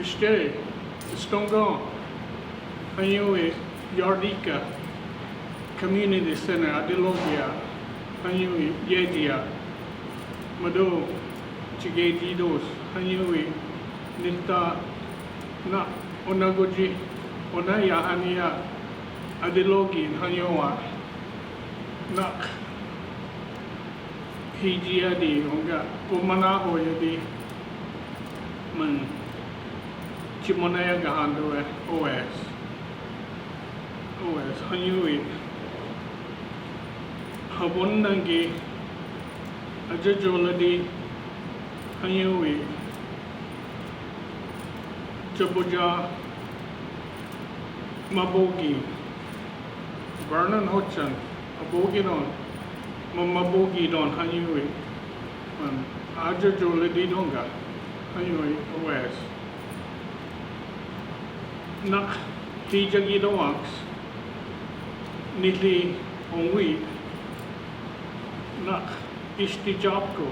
Işte Stongon Hanyo Yardika Community Center Adilogia Hanyo Yedia Mado Chigedidos Hanyo Nita Na Onagoji Onaya Hania Adilogi Hanyoa Nak Hijia di Onga Umanaho Yadi Man Chimonaya Gahando OS Hanui Habonangi Ajajoladi Hanui Jabuja Mabogi Vernon Hochan Abogi Don Mabogi Don Hanui Ajajoladi Donga Hanui OS Nak Hijagidowax Nili Onwi Nak Istijapko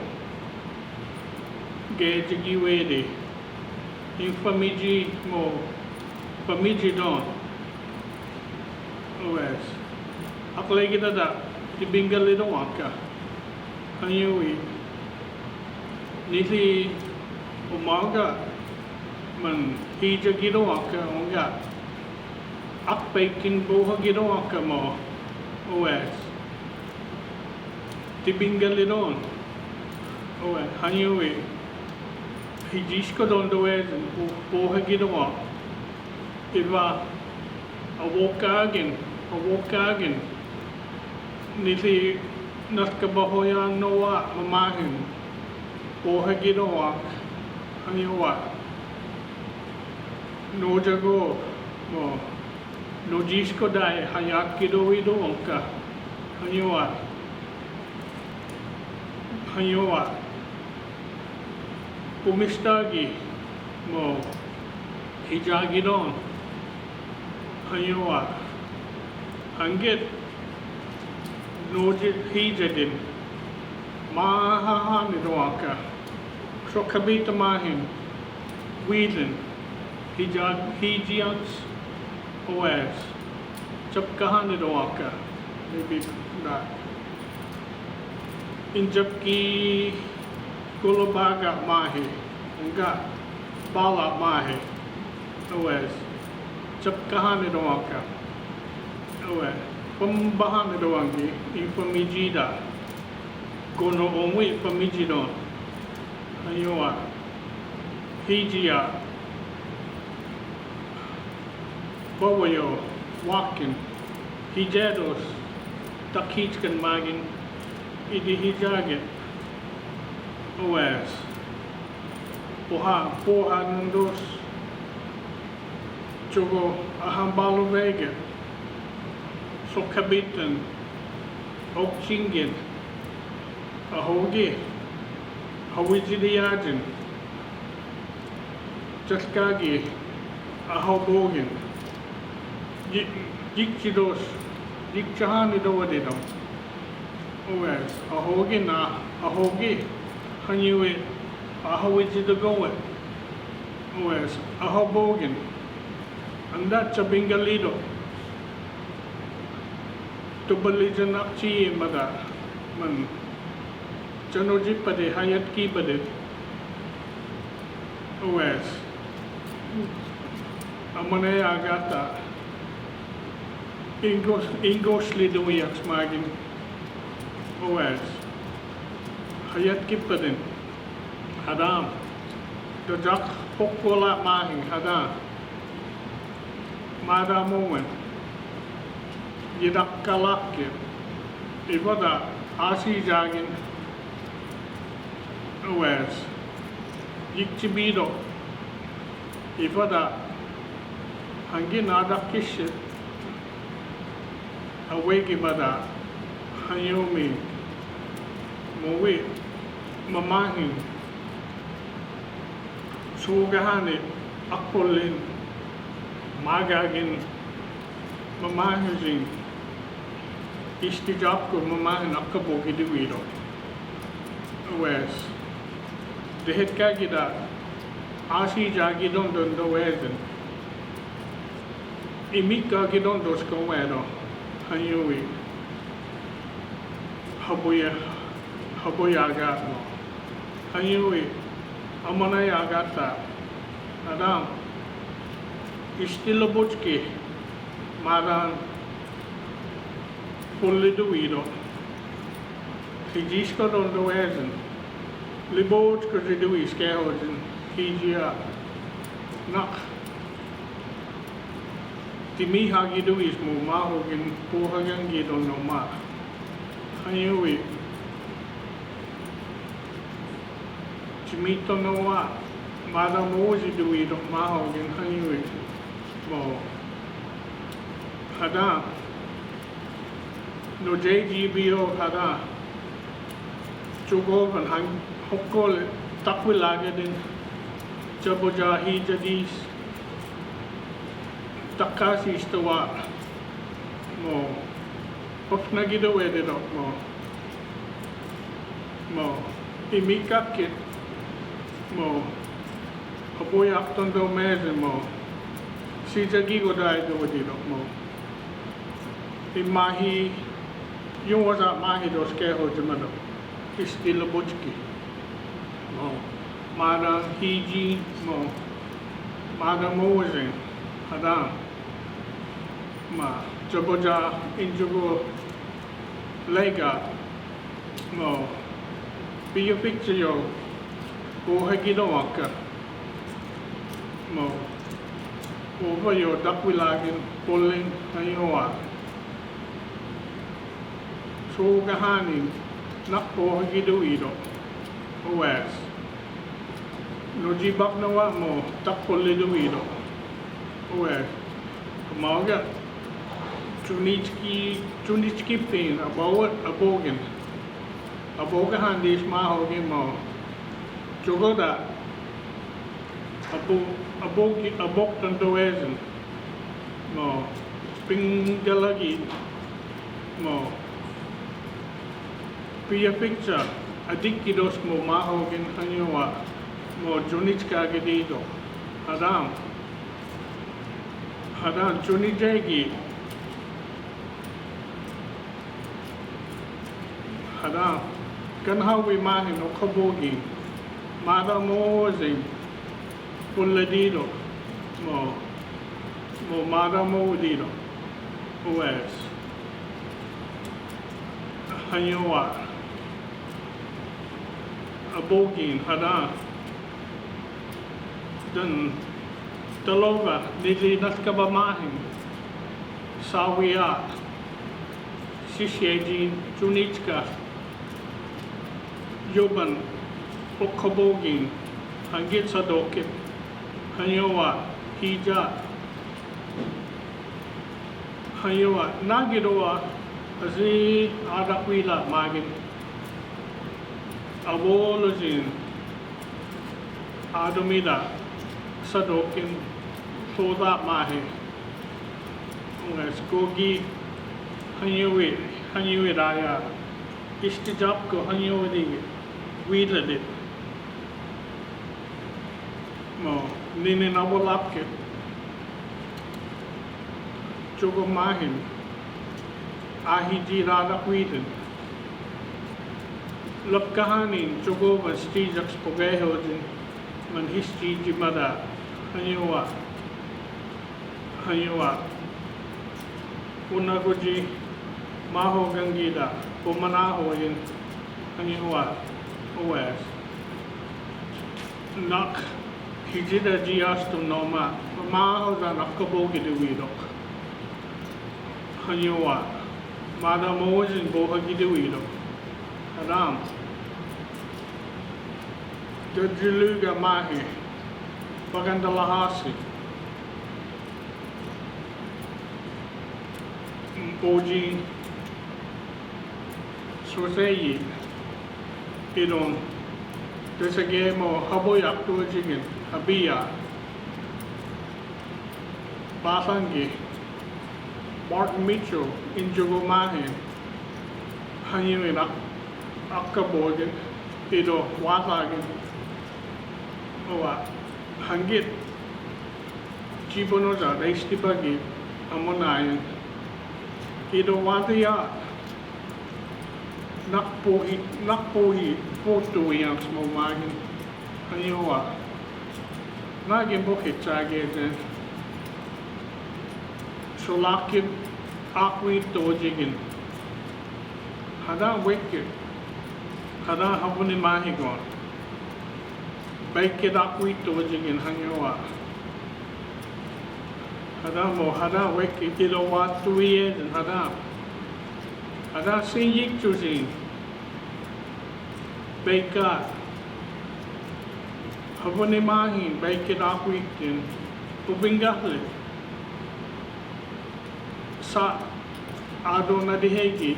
Gejagiwede Infamiji Mo Famiji Don OS Aklagi Dada Tibingalidowaka Hanui Nili Umaga Man Hijagidoaka Onga Akpaikin Bohagidoaka Mo OS Tibingalidon OS Hanui Hijisko Don Does Bohagidoa Iva Awokagin Nili Natkabahoyan Noa Mamahin Bohagidoak Hanua Nojago Mo Nojisko Dai Hayakido Idonka Hanua Pumistagi Mo Hijagidon Hanua Hangit Nojit Hijadin Mahahanidwaka Shokabita Mahin Wheedlin Hijians OS Chapkahanidwaka maybe that Injapki Kulabaga Mahi Nga Bala Mahi OS Chapkahanidwaka OS Pambahanidwangi Infamijida Kono Omwi Famijidon Hanyoa Hijia Bawayo Wakin Hijados Takhichkan Magin Idi Hijagin OS Poha Nundos Chogo Ahambalo Vega Sokabitan Okchingin Ahogi Hawijidiyajin Jaskagi Ahobogin Dikchidos Dikchahanidowadidom OS Ahogin Ahogi Hanui Ahawijidagoet OS Ahobogin and that's a Bingalido to Balijan Akchi Mada Man Chanojipade Hayat Kipade OS Amane Agata Ingos Lidoyax Magin OS Hayat Kipadin Hadam Dajak Pokola Mahin Hadam Mada Moment Yidak Kalakir Ivada Asi Jagin OS Yikchibido Ivada Hangin Adakishit Awegi Bada Hanyomi Mowi Mamahin Sugahani Apolin Magagin Mamahizin Istijapko Mamahin Akabogi Divido OS The Hitkagida Asi jagi don do wezen. Imika ki don dos ko wedo. Hanyui. Habuya agat mo. Hanyui. Amanay agata. Adam. Istilabuchki. Madan. Pulliduido. Hijisko don do wezen. Libochko zidui skehozen. Hijia. Nak. Timi hagiduis mo mahogin puhagang gidon no ma. Hanyui. Chimito no wa. Mada mozi duido mahogin hanyui. Mo. Hada. No JGBO hada. Chugovan hang hokol takwilagadin. Jabojahi jadis. Takasi istawa mo pop nagido edero mo imikakit mo apoyak tondo meze mo si jagi go dai do dilo mo imahi yung wasa mahi dos keho jumado istilo bochki mo mara hiji mo mara mozen Adam ma jaboja injugo lega mo be a picture yo o hagido waka mo over yo dakwilagin pulling ayowa so gahanin nakpo hagido ido OS no jibak na wa mo takpolido ido OS Maga Chunichki pin abogan handis mahogin mo Jogoda abok tandoezen mo pingalagi mo pia picture adikidos mo mahogin hanyowa mo Chunichka gedido Adam Hadan Chuni Jagi Hadan Kanhawi Mahin o Kabogi Mada Mozing Puladido Mo Mada Modido OS Hanyowa Abogin Hadan Dan Talova, nili naskabamahin, sawiya, sisyeji, chunichka, yuban, okabogin, hangit sa dokit, hanyowa, hija, hanyowa, nagirowa, kasi adakwila magin, abolojin, adomida, sa dokin, soda mahe Mvskoke hanyewi raya istijab ko hanyewi widladit mo nini nabolapke chogo mahin ahiji rada kwiden lapkahanin chogo vastijaks pogehojin man histiji mada Hanyowa Unagoji Maho Gangida Pumanaho in Hanyowa OS Nak Hijida Giastum Noma Maho than Akabogi de Widok Hanyowa Mada Mojin Bohagi de Widok Adam the Juluga Mahi Pagandalahasi Boji Soseyi Idon Desagemo Haboyak Tuajigin Habia Basangi Martin Mitchell Injugomahin Hanyuina Akabogin Ido Wasagin Owa hangit jibono za reisti bagi amonayan ido wadia nakpohi foto yang smo magin hanyowa nagin bokit chage den solakin akwi tojigin hada wekit hada habuni mahigon baikit akwi tojigin hanyowa hada wekit ilo watuye den hada singik chusing baika habuni mahi baikit akwi den ubingahle sa ado nadihegi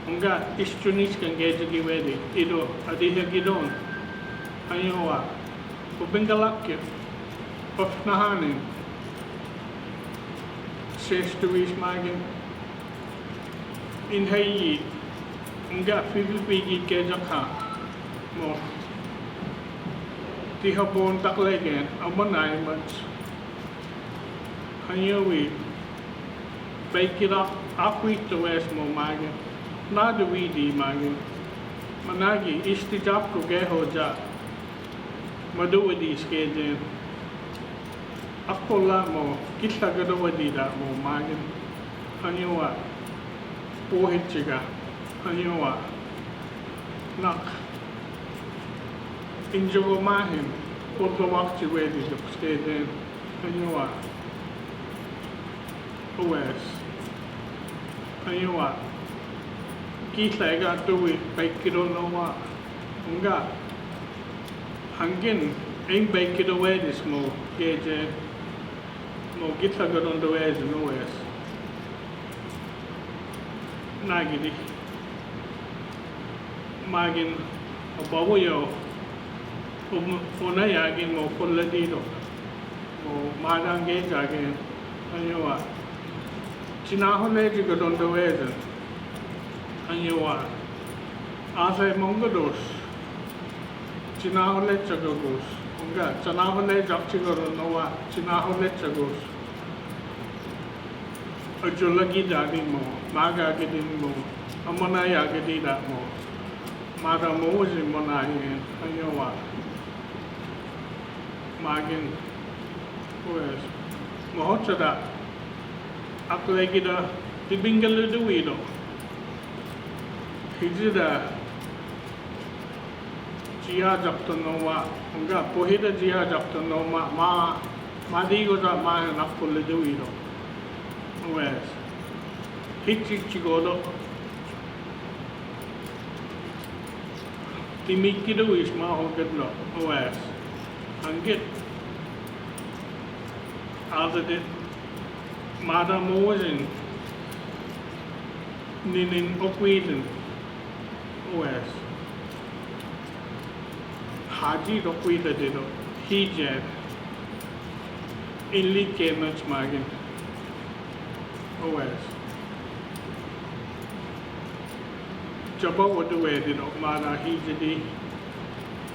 unga istunis kan gejagi wedi ido adihegi don ayowa ubingalakke ofnahane sestuis magin in hayi unga Phillip kejakha mo tihabon taklegen amonai mats hayowi baikira akwito es mo magin nada widi magin managi istijab ko geho ja madawadi skejen akola mo kitla gadawadi da mo magin hanyowa pohit chiga hanyowa nak injogo mahin kodlo wakti wedi skejen hanyowa OS hanyowa kitla ega tuwi baikiro nowa unga hangin eng baikiro wedis mo geje mo kitla gadon do es no es nagidi magin obawo yo ona yagin mo kolladido mo madang geja gen hanyowa Chinahole jigadon do es hanyowa ase mongodos Chinahole chagos unga chanahole jakchigaron nowa Chinahole chagos ajolagi dadi mo maga gedin mo amona ya gedida mo mara mo mona hanyowa magin pues mohochada aklegida tibingalu duwido hijida jia japtonowa unga pohida jia japtonoma ma digo da ma nakule duwido wes hichigodo timikido is ma hogedlo wes angit other Mada Mosen Ninin Okweden OS Haji Okweda Dido Hijab Inli Kenach Magin OS Jabba Wadu Edido Mada Hijadi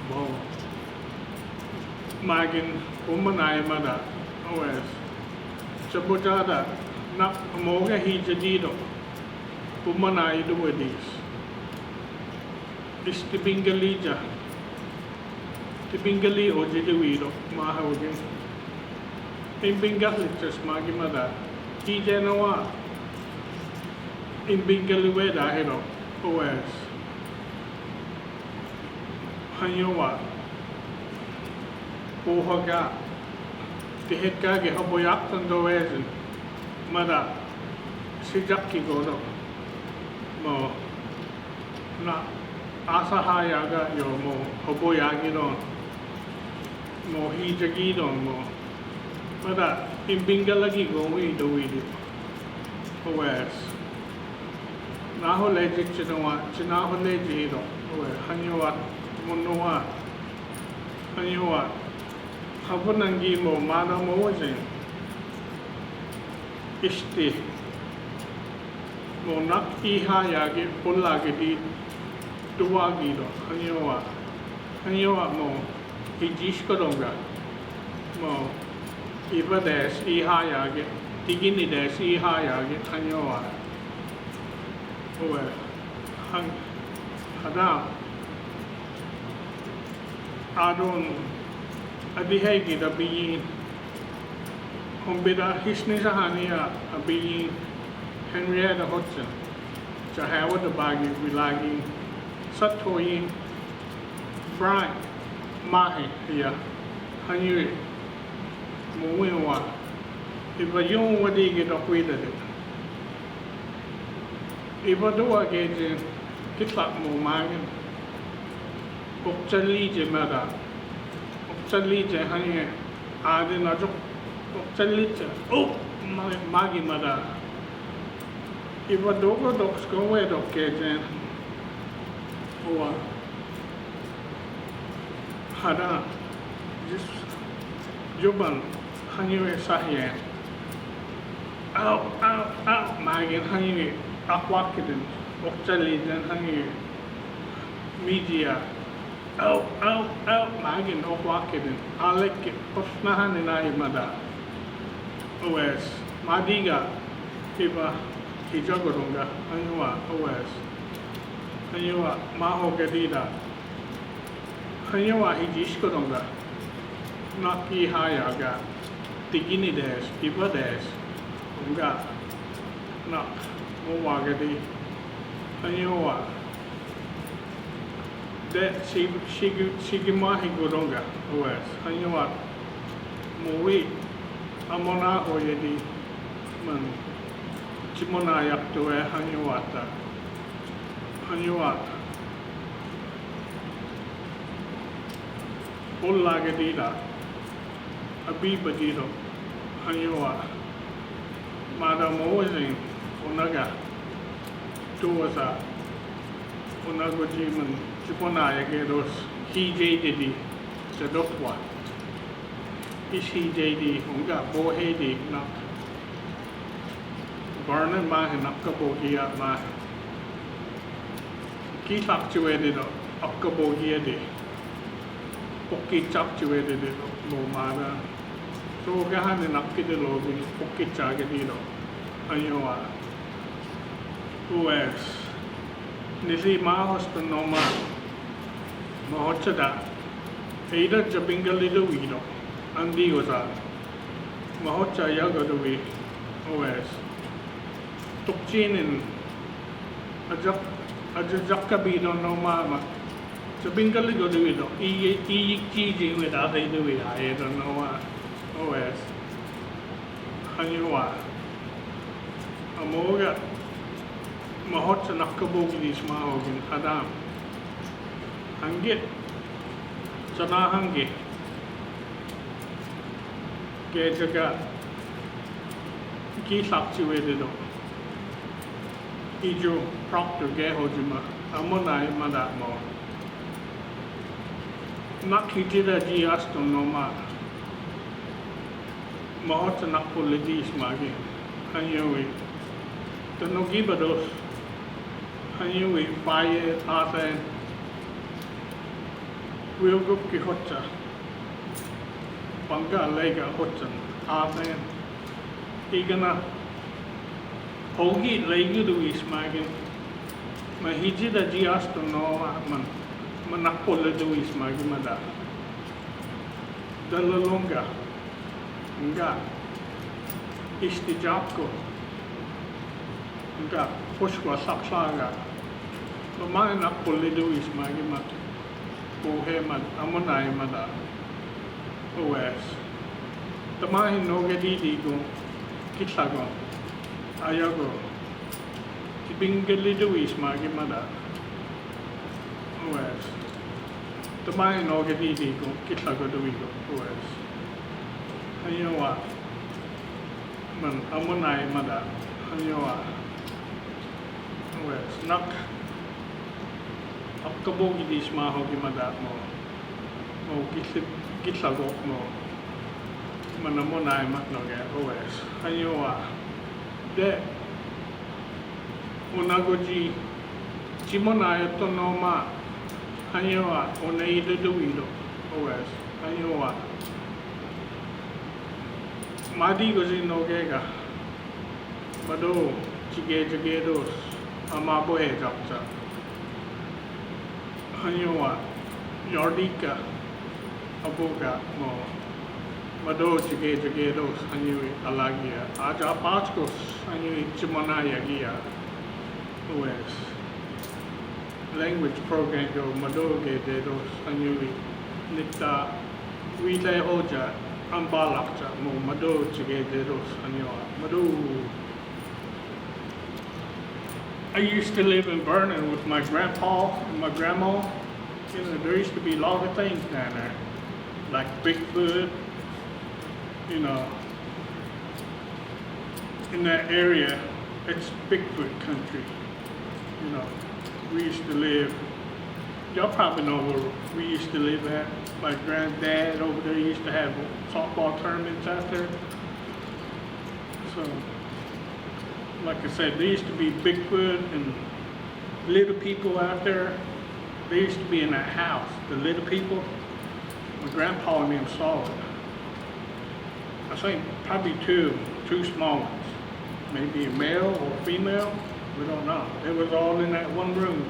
Bo Magin Umanai Mada OS Chabojada nak moga hijadido pumanai duwadis istibingalija tibingali ojidiwido mahawgin imbingalichas magimada hijanawa imbingaliweda hiro OS hanyowa pohaga Tihekage haboyak tando ezen mada sijaki godo mo na asahayaga yo mo haboyagi don mo hijagi don mo mada imbingalagi gomi dowidi OS naho legit chinaho legido OS hanyowa monowa hanyowa Hapunangi mo mana mo jen isti mo nak iha yagi pullagi di tuwagi do hanyowa mo Hijishkodonga mo iba des ihayage tigini des ihayage hanyoa owe hang hadam adon adihegi da biyin hombida hisni sahania abiyin Henrietta Hudson Jahawa the bagi vilagi Satoyin Brian Mahi here Hanyu Muwa if a young wadi get up with it if a do again kitlak mo magan Upchali Jemada Upchali Jehani Adin Ajuk Upchali Oh Magi Mada if a dogo dogs go away dog gajan or Hada just Juban Hanyu Sahian Ow Magan Hanyu Akwakidin Upchali then Hanyu media Magan Akwakidin Alek Posnahan in Aimada OS Madiga Iba Hijagodonga Hanua OS Hanua Maho Gadida Hanua Hijishkodonga Naki Hayaga Tigini des Iba des Unga Nak Mowagadi Hanua that Shigimahi Godonga OS Hanua Mowi Amona Oyedi Man Chimona Yaptoe Hanuata Hanuat Ullagadida Abibadido Hanua Madam Ozing Unaga Tuasa Unagojiman Chipona Yagedos Hijadi Sadokwa Ishijadi Unga Bohedi Nak Barnan Mahin Akabogia Mah Ki fluctuated Akabogia de Poki fluctuated Momana So Gahan and Akidologi Poki Chagadido Ayoa US Nisi Mahostan Noma Mahochada Ada Jabingali Wido Andi Goza Mahocha Yagadovi OS Tukchinin Ajakabino no mama. So Bingali go do it. Cheesing without they do it. I don't know OS Hanua Amoga Mahot and Akabogi is Mahogin Adam Hangit Sana Hangi Gajaga Ki fluctuated. Ijo Proctor Gehojima Amonai Madamo Nakitida G Aston Noma Mahota Napolidis Magi Hanui the Nogibados Hanui Fire Arthan Wilguki Hotcha Banga Lega Hotchan Arthan Igana Hogi Legu is Magin Mahiji the Giasto no man Manapola do is Magimada Dalalonga Nga Istijako Nga Pushwa Saksaga the man Napoli do is Magimat Boheman Amonai Mada OS the man no Gadidi go Kitsago Ayago Bingali Duis Magimada OS the mine Ogadi go Kitlago Duigo OS Hanyoa Man Amonai Mada Hanyoa OS Nak Akabogi dis Mahogimada Mo Kitlago Mo Manamonai Matnoga OS Hanyoa De Unagoji Chimona Tonoma Hanyoa Oneida Duido OS Harjo Madigo Zinogega Mado Chigedos Amaboe Japsa Harjo Yardika Aboga Mo Mado Chigedos Hanui Alagia Aja Paskos Hanui Chimanaya Gia OS language program go Madoge Dedos Hanui Nita Wile Oja Ambalakcha Mo Mado Chigedos Hanua Mado. I used to live in Vernon with my grandpa and my grandma. You know, there used to be a lot of things down there, like Bigfoot, you know. In that area, it's Bigfoot country, you know. We used to live, y'all probably know where we used to live at. My granddad over there used to have softball tournaments out there. So, like I said, there used to be Bigfoot and little people out there. They used to be in that house, the little people. My grandpa and them saw it. I think probably two small ones. Maybe a male or female, we don't know. It was all in that one room,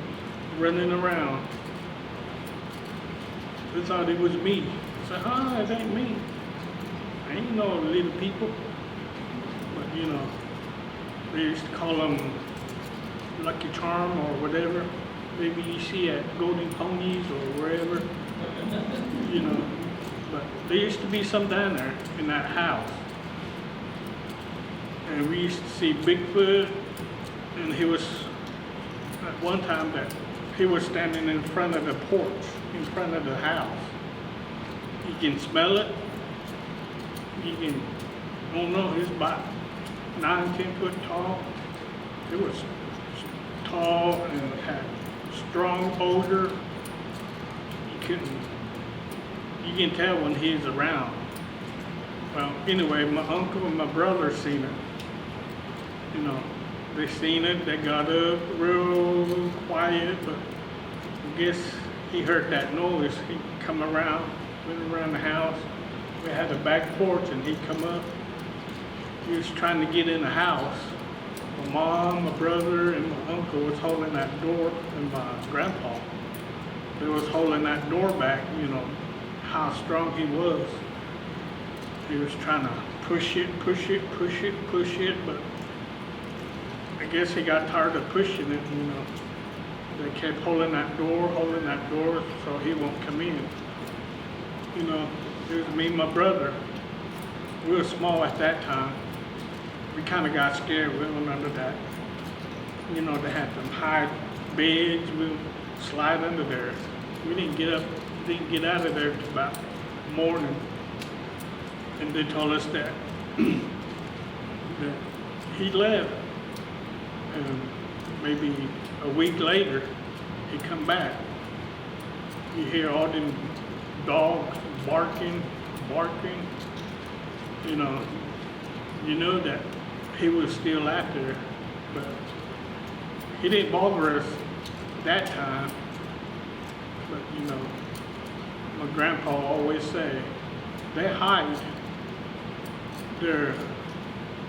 running around. They thought it was me. I said, it ain't me. I ain't no little people. But you know, they used to call them Lucky Charm or whatever. Maybe you see at Golden Ponies or wherever, you know. But there used to be some down there in that house. And we used to see Bigfoot, and he was, at one time that he was standing in front of the porch, in front of the house. You can smell it. You can, I don't know, he's about 9-10 foot tall. It was tall and had strong odor. You can tell when he's around. Well, anyway, my uncle and my brother seen it. You know, they seen it, they got up real quiet, but I guess he heard that noise. He come around, went around the house. We had a back porch and he'd come up. He was trying to get in the house. My mom, my brother, and my uncle was holding that door, and my grandpa. They was holding that door back, you know, how strong he was. He was trying to push it, but I guess he got tired of pushing it, you know. They kept holding that door, so he won't come in. You know, it was me and my brother. We were small at that time. We kind of got scared. We went under that. You know, they had them high beds. We would slide under there. We didn't get out of there until about morning. And they told us that, that he left. And maybe a week later, he come back. You hear all them dogs barking. You know that he was still out there, but he didn't bother us that time. But you know, my grandpa always say, they hide. They're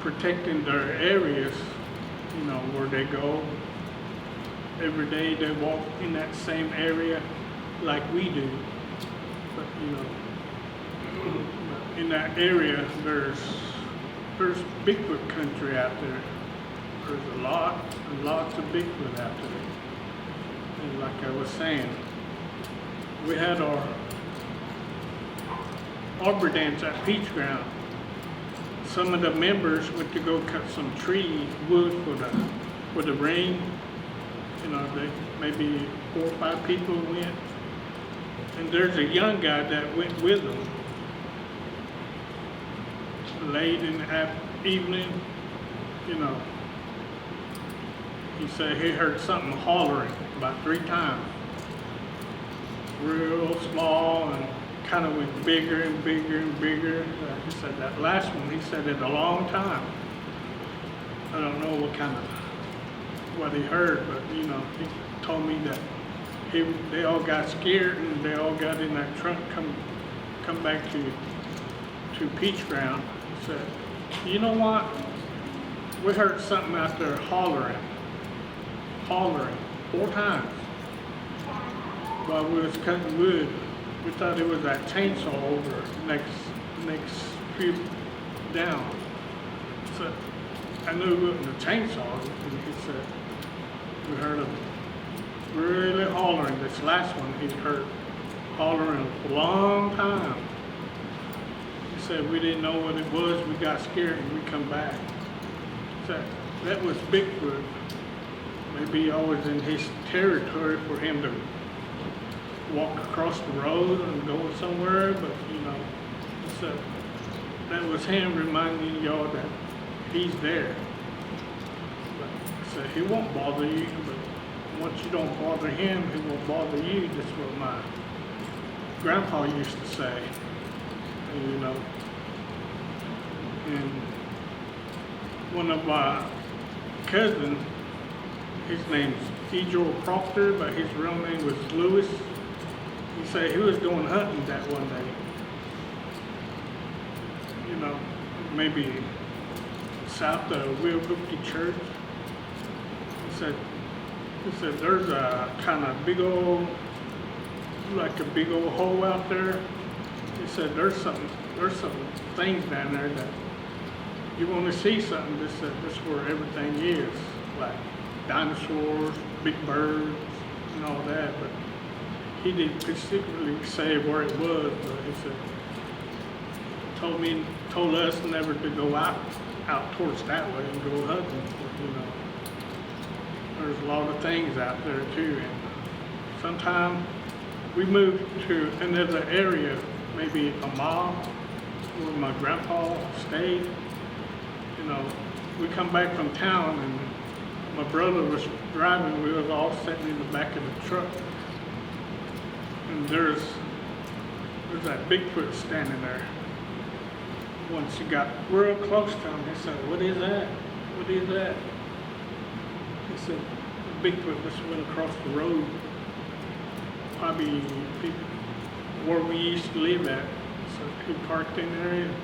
protecting their areas, you know, where they go. Every day they walk in that same area like we do. But you know, in that area there's Bigfoot country out there. There's lots of Bigfoot out there. And like I was saying, we had our Arbor Dance at Peach Ground. Some of the members went to go cut some wood for the ring. You know, maybe 4 or 5 people went. And there's a young guy that went with them. Late in the evening, you know, he said he heard something hollering about 3 times. Real small and kind of went bigger and bigger and bigger. He said that last one, he said it a long time. I don't know what he heard, but you know, he told me that they all got scared and they all got in that trunk, come come back to Peach Ground. I said, you know what? We heard something out there hollering 4 times while we was cutting wood. We thought it was that chainsaw over next street down. So I knew it wasn't a chainsaw, and he said, we heard him really hollering. This last one he heard hollering a long time. He said we didn't know what it was, we got scared and we come back. So that was Bigfoot. Maybe I was in his territory for him to walk across the road and go somewhere, but you know, so that was him reminding y'all that he's there. So he won't bother you, but once you don't bother him, he won't bother you. That's what my grandpa used to say, and, you know. And one of my cousins, his name's Harjo Proctor, but his real name was Lewis. He said he was going hunting that one day. You know, maybe south of Mvskoke Church. He said there's a kind of big old, like a big old hole out there. He said there's some things down there that you want to see something. This is where everything is, like dinosaurs, big birds, and all that. But he didn't particularly say where it was. But he said told us never to go out towards that way and go hunting. You know, there's a lot of things out there too. And sometimes we moved to another area, maybe a mile where my grandpa stayed. You know, we come back from town and my brother was driving. We was all sitting in the back of the truck, and there's that Bigfoot standing there. Once you got real close to him, he said, "What is that? What is that?" He said, "Bigfoot just went across the road, probably where we used to live at." So he parked in there, and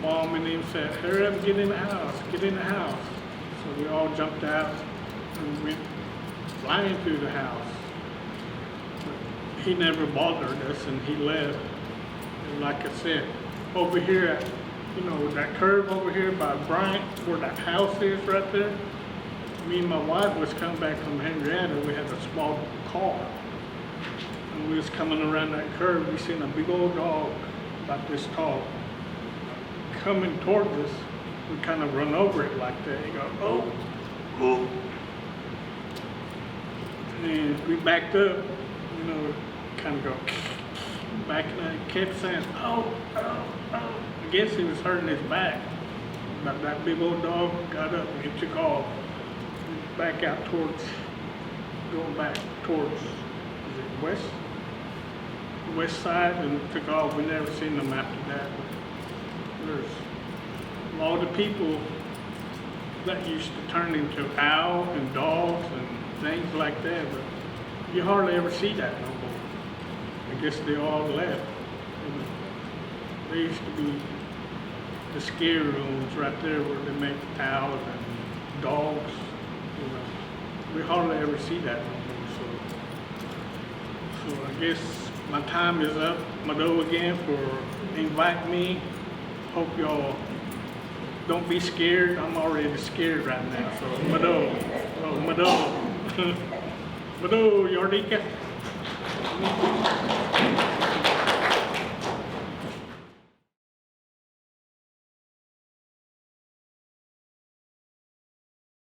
Mom and him said, "Hurry up, get in the house, get in the house." So we all jumped out and went flying through the house. But he never bothered us, and he left. And like I said, over here at, you know, that curve over here by Bryant, where that house is right there, me and my wife was coming back from Henrietta. We had a small car, and we was coming around that curve. We seen a big old dog about this tall coming towards us. We kind of run over it like that. He go, "Oh, oh," and we backed up. You know, kind of go back, and he kept saying, "Oh, oh, oh." I guess he was hurting his back. But that big old dog got up and he took off. Back out towards, going back towards, is it west side, and took off. We never seen them after that. But there's a lot of people that used to turn into owls and dogs and things like that, but you hardly ever see that no more. I guess they all left. And there used to be the scare rooms right there where they make owls and dogs. You know, we hardly ever see that no more. So I guess my time is up. Mado again for inviting me. Hope y'all don't be scared. I'm already scared right now. So Mado, Mado, Mado, Yardika.